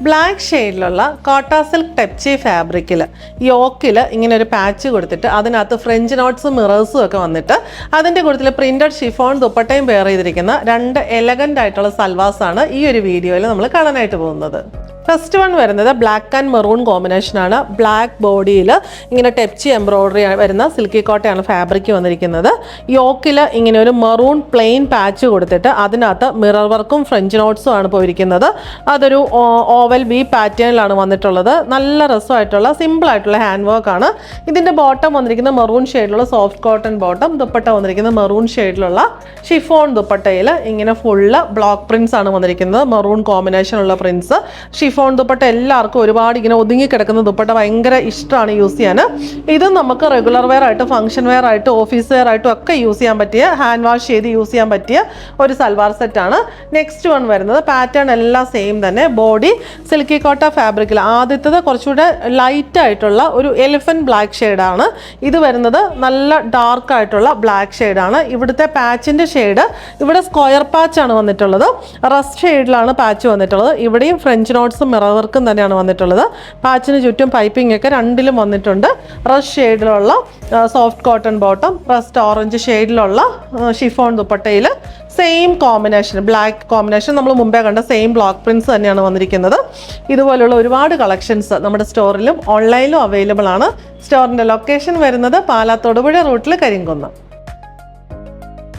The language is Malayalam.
ബ്ലാക്ക് ഷെയ്ഡിലുള്ള കോട്ട സിൽക്ക് ടെപ്ചി ഫാബ്രിക്കിൽ യോക്കിൽ ഇങ്ങനെ ഒരു പാച്ച് കൊടുത്തിട്ട് അതിനകത്ത് ഫ്രഞ്ച് നോട്ട്സും മിറേഴ്സും ഒക്കെ വന്നിട്ട് അതിൻ്റെ കൂട്ടത്തിൽ പ്രിൻറ്റഡ് ഷിഫോൺ ദുപ്പട്ടയും വെയർ ചെയ്തിരിക്കുന്ന രണ്ട് എലഗൻ്റ് ആയിട്ടുള്ള സൽവാസാണ് ഈ ഒരു വീഡിയോയിൽ നമ്മൾ കാണാനായിട്ട് പോകുന്നത്. ഫസ്റ്റ് വൺ വരുന്നത് ബ്ലാക്ക് ആൻഡ് മെറൂൺ കോമ്പിനേഷനാണ്. ബ്ലാക്ക് ബോഡിയിൽ ഇങ്ങനെ ടെപ്ചി എംബ്രോയ്ഡറി വരുന്ന സിൽക്കി കോട്ടയാണ് ഫാബ്രിക് വന്നിരിക്കുന്നത്. യോക്കിൽ ഇങ്ങനെ ഒരു മെറൂൺ പ്ലെയിൻ പാച്ച് കൊടുത്തിട്ട് അതിനകത്ത് മിറർ വർക്കും ഫ്രഞ്ച് നോട്ട്സും ആണ് പോയിരിക്കുന്നത്. അതൊരു ഓവൽ വി പാറ്റേണിലാണ് വന്നിട്ടുള്ളത്. നല്ല രസമായിട്ടുള്ള സിമ്പിളായിട്ടുള്ള ഹാൻഡ് വർക്കാണ്. ഇതിൻ്റെ ബോട്ടം വന്നിരിക്കുന്നത് മെറൂൺ ഷെയ്ഡിലുള്ള സോഫ്റ്റ് കോട്ടൺ ബോട്ടം, ദുപ്പട്ട വന്നിരിക്കുന്നത് മെറൂൺ ഷെയ്ഡിലുള്ള ഷിഫോൺ ദുപ്പട്ടയിൽ ഇങ്ങനെ ഫുള്ള് ബ്ലോക്ക് പ്രിൻസ് ആണ് വന്നിരിക്കുന്നത്. മെറൂൺ കോമ്പിനേഷനുള്ള പ്രിൻസ്. ഷിഫോൺ ദുപ്പട്ട എല്ലാവർക്കും ഒരുപാട് ഇങ്ങനെ ഒതുങ്ങി കിടക്കുന്ന ദുപ്പട്ട ഭയങ്കര ഇഷ്ടമാണ് യൂസ് ചെയ്യാൻ. ഇത് നമുക്ക് റെഗുലർ വെയർ ആയിട്ട്, ഫംഗ്ഷൻ വെയർ ആയിട്ട്, ഓഫീസ് വെയർ ആയിട്ടും ഒക്കെ യൂസ് ചെയ്യാൻ പറ്റിയ, ഹാൻഡ് വാഷ് ചെയ്ത് യൂസ് ചെയ്യാൻ പറ്റിയ ഒരു സൽവാർ സെറ്റാണ്. നെക്സ്റ്റ് വൺ വരുന്നത് പാറ്റേൺ എല്ലാം സെയിം തന്നെ. ബോഡി സിൽക്കി കോട്ട ഫാബ്രിക്കിൽ ആദ്യത്തത് കുറച്ചുകൂടെ ലൈറ്റ് ആയിട്ടുള്ള ഒരു എലിഫന്റ് ബ്ലാക്ക് ഷെയ്ഡാണ്. ഇത് വരുന്നത് നല്ല ഡാർക്ക് ആയിട്ടുള്ള ബ്ലാക്ക് ഷെയ്ഡാണ്. ഇവിടുത്തെ പാച്ചിൻ്റെ ഷെയ്ഡ് ഇവിടെ സ്ക്വയർ പാച്ചാണ് വന്നിട്ടുള്ളത്. റസ്റ്റ് ഷെയ്ഡിലാണ് പാച്ച് വന്നിട്ടുള്ളത്. ഇവിടെയും ഫ്രഞ്ച് നോട്ട്സ് മിറർ വർക്കും തന്നെയാണ് വന്നിട്ടുള്ളത്. പാച്ചിന് ചുറ്റും പൈപ്പിംഗ് ഒക്കെ രണ്ടിലും വന്നിട്ടുണ്ട്. റസ്റ്റ് ഷെയ്ഡിലുള്ള soft cotton bottom, rust orange ഷെയ്ഡിലുള്ള ഷിഫോൺ ദുപ്പട്ടയിൽ സെയിം കോമ്പിനേഷൻ, ബ്ലാക്ക് കോമ്പിനേഷൻ നമ്മൾ മുമ്പേ കണ്ട സെയിം ബ്ലോക്ക് പ്രിൻസ് തന്നെയാണ് വന്നിരിക്കുന്നത്. ഇതുപോലുള്ള ഒരുപാട് കളക്ഷൻസ് നമ്മുടെ സ്റ്റോറിലും ഓൺലൈനിലും അവൈലബിൾ ആണ്. സ്റ്റോറിൻ്റെ ലൊക്കേഷൻ വരുന്നത് പാലാ തൊടുപുഴ റൂട്ടിൽ കരിങ്കുന്നം.